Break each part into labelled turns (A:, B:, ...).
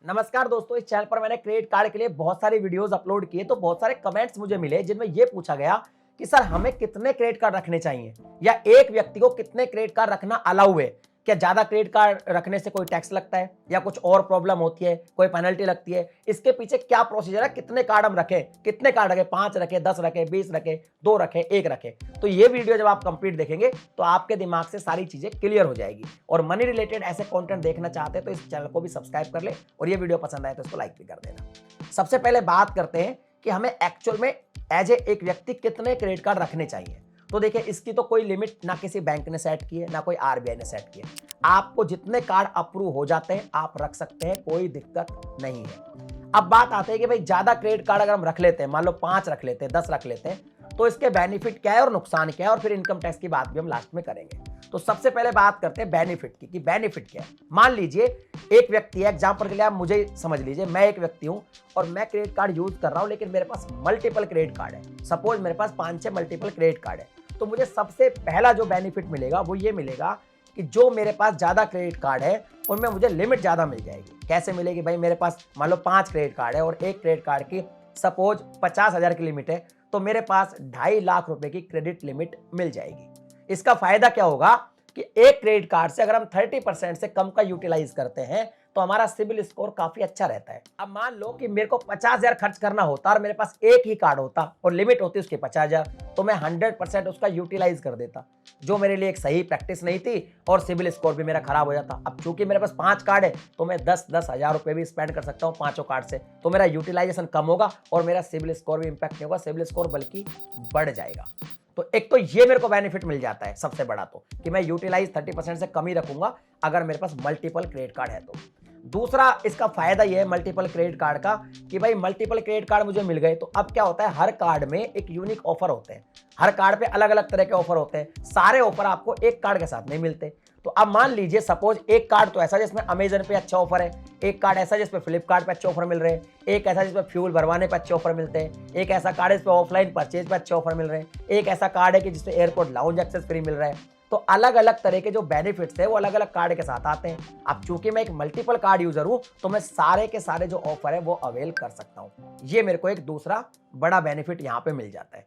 A: नमस्कार दोस्तों, इस चैनल पर मैंने क्रेडिट कार्ड के लिए बहुत सारी वीडियोस अपलोड किए तो बहुत सारे कमेंट्स मुझे मिले जिनमें यह पूछा गया कि सर हमें कितने क्रेडिट कार्ड रखने चाहिए या एक व्यक्ति को कितने क्रेडिट कार्ड रखना अलाउ है। क्या ज्यादा क्रेडिट कार्ड रखने से कोई टैक्स लगता है या कुछ और प्रॉब्लम होती है, कोई पेनल्टी लगती है, इसके पीछे क्या प्रोसीजर है, कितने कार्ड हम रखें, कितने कार्ड रखें, 5 रखें, 10 रखें, 20 रखें, 2 रखें, 1 रखें। तो ये वीडियो जब आप कंप्लीट देखेंगे तो आपके दिमाग से सारी चीजें क्लियर हो जाएगी। और मनी रिलेटेड ऐसे कंटेंट देखना चाहते हैं तो इस चैनल को भी सब्सक्राइब कर ले और ये वीडियो पसंद आए तो इसको लाइक भी कर देना। सबसे पहले बात करते हैं कि हमें एक्चुअल में एज एक व्यक्ति कितने क्रेडिट कार्ड रखने चाहिए। तो देखिए, इसकी तो कोई लिमिट ना किसी बैंक ने सेट की है ना कोई आरबीआई ने सेट की है। आपको जितने कार्ड अप्रूव हो जाते हैं आप रख सकते हैं, कोई दिक्कत नहीं है। अब बात आती है कि भाई ज्यादा क्रेडिट कार्ड अगर हम रख लेते हैं, मान लो 5 रख लेते हैं, 10 रख लेते हैं, तो इसके बेनिफिट क्या है और नुकसान क्या है, और फिर इनकम टैक्स की बात भी हम लास्ट में करेंगे। तो सबसे पहले बात करते हैं बेनिफिट की कि बेनिफिट क्या है। मान लीजिए एक व्यक्ति है, एग्जांपल के लिए आप मुझे समझ लीजिए, मैं एक व्यक्ति हूं और मैं क्रेडिट कार्ड यूज कर रहा हूं लेकिन मेरे पास मल्टीपल क्रेडिट कार्ड है। सपोज मेरे पास 5-6 मल्टीपल क्रेडिट कार्ड है, तो मुझे सबसे पहला जो बेनिफिट मिलेगा वो ये मिलेगा कि जो मेरे पास ज्यादा क्रेडिट कार्ड है उनमें मुझे लिमिट ज्यादा मिल जाएगी। कैसे मिलेगी भाई, मेरे पास मान लो 5 क्रेडिट कार्ड है और एक क्रेडिट कार्ड की सपोज 50,000 की लिमिट है, तो मेरे पास 2.5 लाख रुपए की क्रेडिट लिमिट मिल जाएगी। इसका फायदा क्या होगा कि एक क्रेडिट कार्ड से अगर हम 30% से कम का यूटिलाइज करते हैं तो हमारा सिबिल स्कोर काफी अच्छा रहता है। अब मान लो कि मेरे को 50,000 खर्च करना होता और मेरे पास एक ही कार्ड होता और लिमिट होती उसकी 50,000, तो मैं 100% उसका यूटिलाइज कर देता, जो मेरे लिए एक सही प्रैक्टिस नहीं थी और सिबिल स्कोर भी मेरा खराब हो जाता। अब चूंकि मेरे पास 5 कार्ड है तो मैं 10-10 हजार रुपए भी स्पेंड कर सकता हूँ पांचों कार्ड से, तो मेरा यूटिलाइजेशन कम होगा और मेरा सिबिल स्कोर भी इंपैक्ट नहीं होगा, सिबिल स्कोर बल्कि बढ़ जाएगा। तो एक तो ये मेरे को बेनिफिट मिल जाता है सबसे बड़ा, तो कि मैं यूटिलाइज 30% से कम ही रखूंगा अगर मेरे पास मल्टीपल क्रेडिट कार्ड है तो। दूसरा इसका फायदा ये है मल्टीपल क्रेडिट कार्ड का कि भाई मल्टीपल क्रेडिट कार्ड मुझे मिल गए तो अब क्या होता है, हर कार्ड में एक यूनिक ऑफर होते हैं, हर कार्ड पे अलग अलग तरह के ऑफर होते हैं, सारे ऑफर आपको एक कार्ड के साथ नहीं मिलते। तो अब मान लीजिए सपोज एक कार्ड तो ऐसा जिसमें अमेजन पे अच्छा ऑफर है, एक कार्ड ऐसा जिसपे फ्लिपकार्ट पे अच्छे ऑफर मिल रहे हैं, एक ऐसा जिसपे फ्यूल भरवाने पे अच्छे ऑफर मिलते हैं, एक ऐसा कार्ड है जिसपे ऑफलाइन परचेज पे अच्छे ऑफर मिल रहे हैं, एक ऐसा कार्ड है कि जिसपे एयरपोर्ट लाउंज एक्सेस फ्री मिल रहा है। तो अलग अलग तरह के जो बेनिफिट्स है वो अलग अलग कार्ड के साथ आते हैं। अब चूंकि मैं एक मल्टीपल कार्ड यूजर हूं तो मैं सारे के सारे जो ऑफर है वो अवेल कर सकता हूं। ये मेरे को एक दूसरा बड़ा बेनिफिट यहां पे मिल जाता है।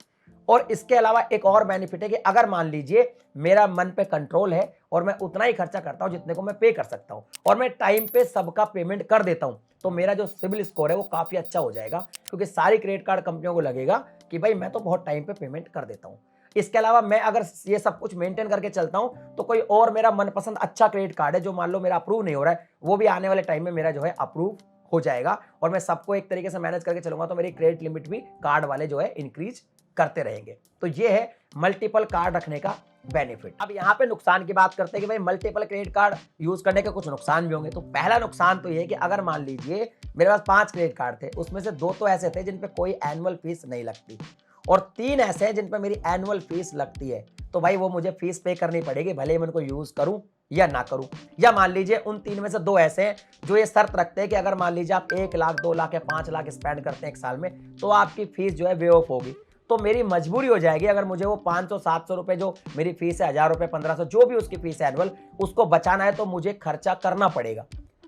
A: और इसके अलावा एक और बेनिफिट है कि अगर मान लीजिए मेरा मन पे कंट्रोल है और मैं उतना ही खर्चा करता हूं जितने को मैं पे कर सकता हूं और मैं टाइम पे सबका पेमेंट कर देता हूं, तो मेरा जो सिबिल स्कोर है वो काफी अच्छा हो जाएगा, क्योंकि सारी क्रेडिट कार्ड कंपनियों को लगेगा कि भाई मैं तो बहुत टाइम पे पेमेंट कर देता हूं। इसके अलावा मैं अगर ये सब कुछ मेंटेन करके चलता हूं तो कोई और मेरा मनपसंद अच्छा क्रेडिट कार्ड है जो मान लो मेरा अप्रूव नहीं हो रहा है, वो भी आने वाले टाइम में मेरा जो है अप्रूव हो जाएगा और मैं सबको एक तरीके से मैनेज करके चलूंगा, तो मेरी क्रेडिट लिमिट भी कार्ड वाले जो है इंक्रीज करते रहेंगे। तो ये है मल्टीपल कार्ड रखने का बेनिफिट। अब यहाँ पे नुकसान की बात करते हैं कि भाई मल्टीपल क्रेडिट कार्ड यूज करने के कुछ नुकसान भी होंगे। तो पहला नुकसान तो ये कि अगर मान लीजिए मेरे पास 5 क्रेडिट कार्ड थे, उसमें से 2 तो ऐसे थे जिन पे कोई एनुअल फीस नहीं लगती और 3 ऐसे हैं जिन पे मेरी एनुअल फीस लगती है, तो भाई वो मुझे फीस पे करनी पड़ेगी भले ही मैं उनको यूज करूं या ना करूं। या मान लीजिए उन 3 में से 2 ऐसे हैं जो ये शर्त रखते हैं कि अगर मान लीजिए आप 1 लाख, 2 लाख या 5 लाख स्पेंड करते हैं एक साल में तो आपकी फीस जो है वे ऑफ होगी। तो मेरी मजबूरी हो जाएगी अगर मुझे वो 500-700 रुपए जो मेरी फीस है, 1000 रुपए, 1500 जो भी उसकी फीस है एनुअल, उसको बचाना है तो मुझे खर्चा करना पड़ेगा।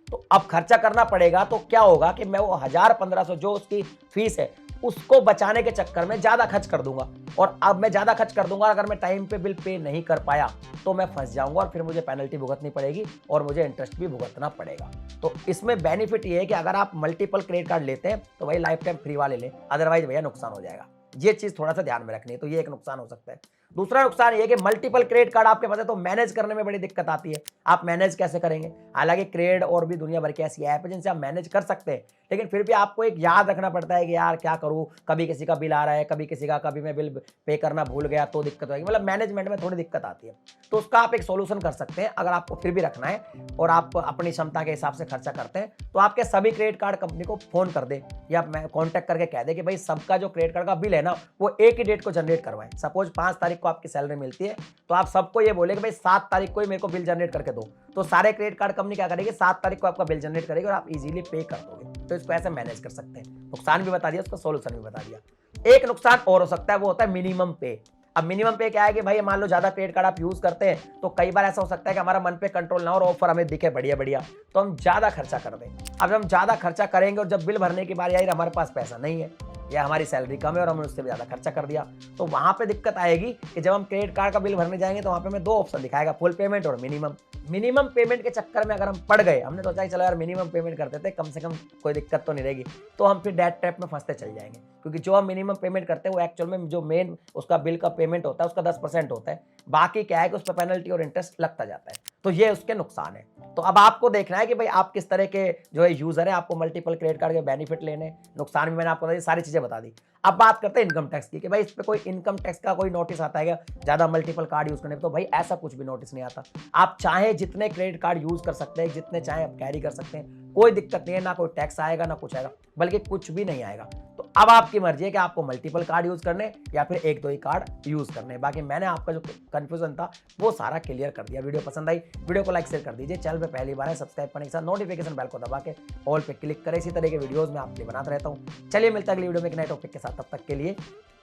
A: तो अब खर्चा करना पड़ेगा तो क्या होगा कि मैं वो 1000-1500 जो उसकी फीस है उसको बचाने के चक्कर में ज्यादा खर्च कर दूंगा, और अब मैं ज्यादा खर्च कर दूंगा अगर मैं टाइम पे बिल पे नहीं कर पाया तो मैं फंस जाऊंगा और फिर मुझे पेनल्टी भुगतनी पड़ेगी और मुझे इंटरेस्ट भी भुगतना पड़ेगा। तो इसमें बेनिफिट ये है कि अगर आप मल्टीपल क्रेडिट कार्ड लेते हैं तो भाई लाइफ टाइम फ्री वाले लें, अदरवाइज भैया नुकसान हो जाएगा। ये चीज थोड़ा सा ध्यान में रखनी है, तो ये एक नुकसान हो सकता है। दूसरा नुकसान ये है कि मल्टीपल क्रेडिट कार्ड आपके पास है तो मैनेज करने में बड़ी दिक्कत आती है। आप मैनेज कैसे करेंगे? हालांकि क्रेड और भी दुनिया भर की ऐसी ऐप है जिनसे आप मैनेज कर सकते हैं, लेकिन फिर भी आपको एक याद रखना पड़ता है कि यार क्या करूं, कभी किसी का बिल आ रहा है, कभी किसी का, कभी मैं बिल पे करना भूल गया तो दिक्कत होगी, मतलब मैनेजमेंट में थोड़ी दिक्कत आती है। तो उसका आप एक सोल्यूशन कर सकते हैं। अगर आपको फिर भी रखना है और आप अपनी क्षमता के हिसाब से खर्चा करते हैं तो आपके सभी क्रेडिट कार्ड कंपनी को फोन कर दे या कॉन्टैक्ट करके कह दे कि भाई सबका जो क्रेडिट कार्ड का बिल है ना वो एक ही डेट को जनरेट करवाएं। सपोज 5 तारीख को आपकी सैलरी मिलती है तो आप सबको ये बोले कि भाई 7 तारीख को ही मेरे को बिल जनरेट करके दो, तो सारे क्रेडिट कार्ड कंपनी क्या करेगी, 7 तारीख को आपका बिल जनरेट करेगी और आप इजीली पे कर दोगे। तो इसको ऐसे मैनेज कर सकते हैं। नुकसान भी बता दिया, उसका सोल्यूशन भी बता दिया। एक नुकसान और हो सकता है, वो होता है मिनिमम पे। अब मिनिमम पे क्या है कि भाई मान लो ज्यादा क्रेडिट कार्ड आप यूज करते हैं तो कई बार ऐसा हो सकता है कि हमारा मन पे कंट्रोल ना हो और ऑफर हमें दिखे बढ़िया बढ़िया, तो हम ज्यादा खर्चा कर दें। अब जब हम ज्यादा खर्चा करेंगे और जब बिल भरने की बारी आई हमारे पास पैसा नहीं है या हमारी सैलरी कम है और हमने उससे भी ज्यादा खर्चा कर दिया, तो वहां पे दिक्कत आएगी कि जब हम क्रेडिट कार्ड का बिल भरने जाएंगे तो वहां पे हमें दो ऑप्शन दिखाएगा, फुल पेमेंट और मिनिमम। मिनिमम पेमेंट के चक्कर में अगर हम पड़ गए, हमने सोचा कि चलो यार मिनिमम पेमेंट करते थे, कम से कम कोई दिक्कत तो नहीं रहेगी, तो हम फिर डेट ट्रैप में फंसते चल जाएंगे। क्योंकि जो हम मिनिमम पेमेंट करते हैं वो एक्चुअल में जो मेन उसका बिल का पेमेंट होता है उसका 10% होता है, बाकी क्या है कि उस पर पेनल्टी और इंटरेस्ट लगता जाता है, तो ये उसके नुकसान है। तो अब आपको देखना है कि भाई आप किस तरह के जो है यूजर है, आपको मल्टीपल क्रेडिट कार्ड के बेनिफिट लेने, नुकसान भी मैंने आपको बता दी, सारी चीजें बता दी। अब बात करते हैं इनकम टैक्स की कि भाई इस पे कोई इनकम टैक्स का कोई नोटिस आता है क्या ज्यादा मल्टीपल कार्ड यूज करने पे? तो भाई ऐसा कुछ भी नोटिस नहीं आता। आप चाहे जितने क्रेडिट कार्ड यूज कर सकते हैं, जितने चाहे आप कैरी कर सकते हैं, कोई दिक्कत नहीं है, ना कोई टैक्स आएगा ना कुछ आएगा, बल्कि कुछ भी नहीं आएगा। तो अब आपकी मर्जी है कि आपको मल्टीपल कार्ड यूज करने या फिर एक दो ही कार्ड यूज करने। बाकी मैंने आपका जो कंफ्यूजन था वो सारा क्लियर कर दिया। वीडियो पसंद आई, वीडियो को लाइक शेयर कर दीजिए। चैनल पे पहली बार है सब्सक्राइब करने के साथ नोटिफिकेशन बेल को दबा के ऑल पे क्लिक करें। इसी तरह के वीडियोस में आपके बनाता रहता हूं। चलिए मिलता है अगली वीडियो में एक नए टॉपिक के साथ, तब तक के लिए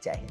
A: जय हिंद।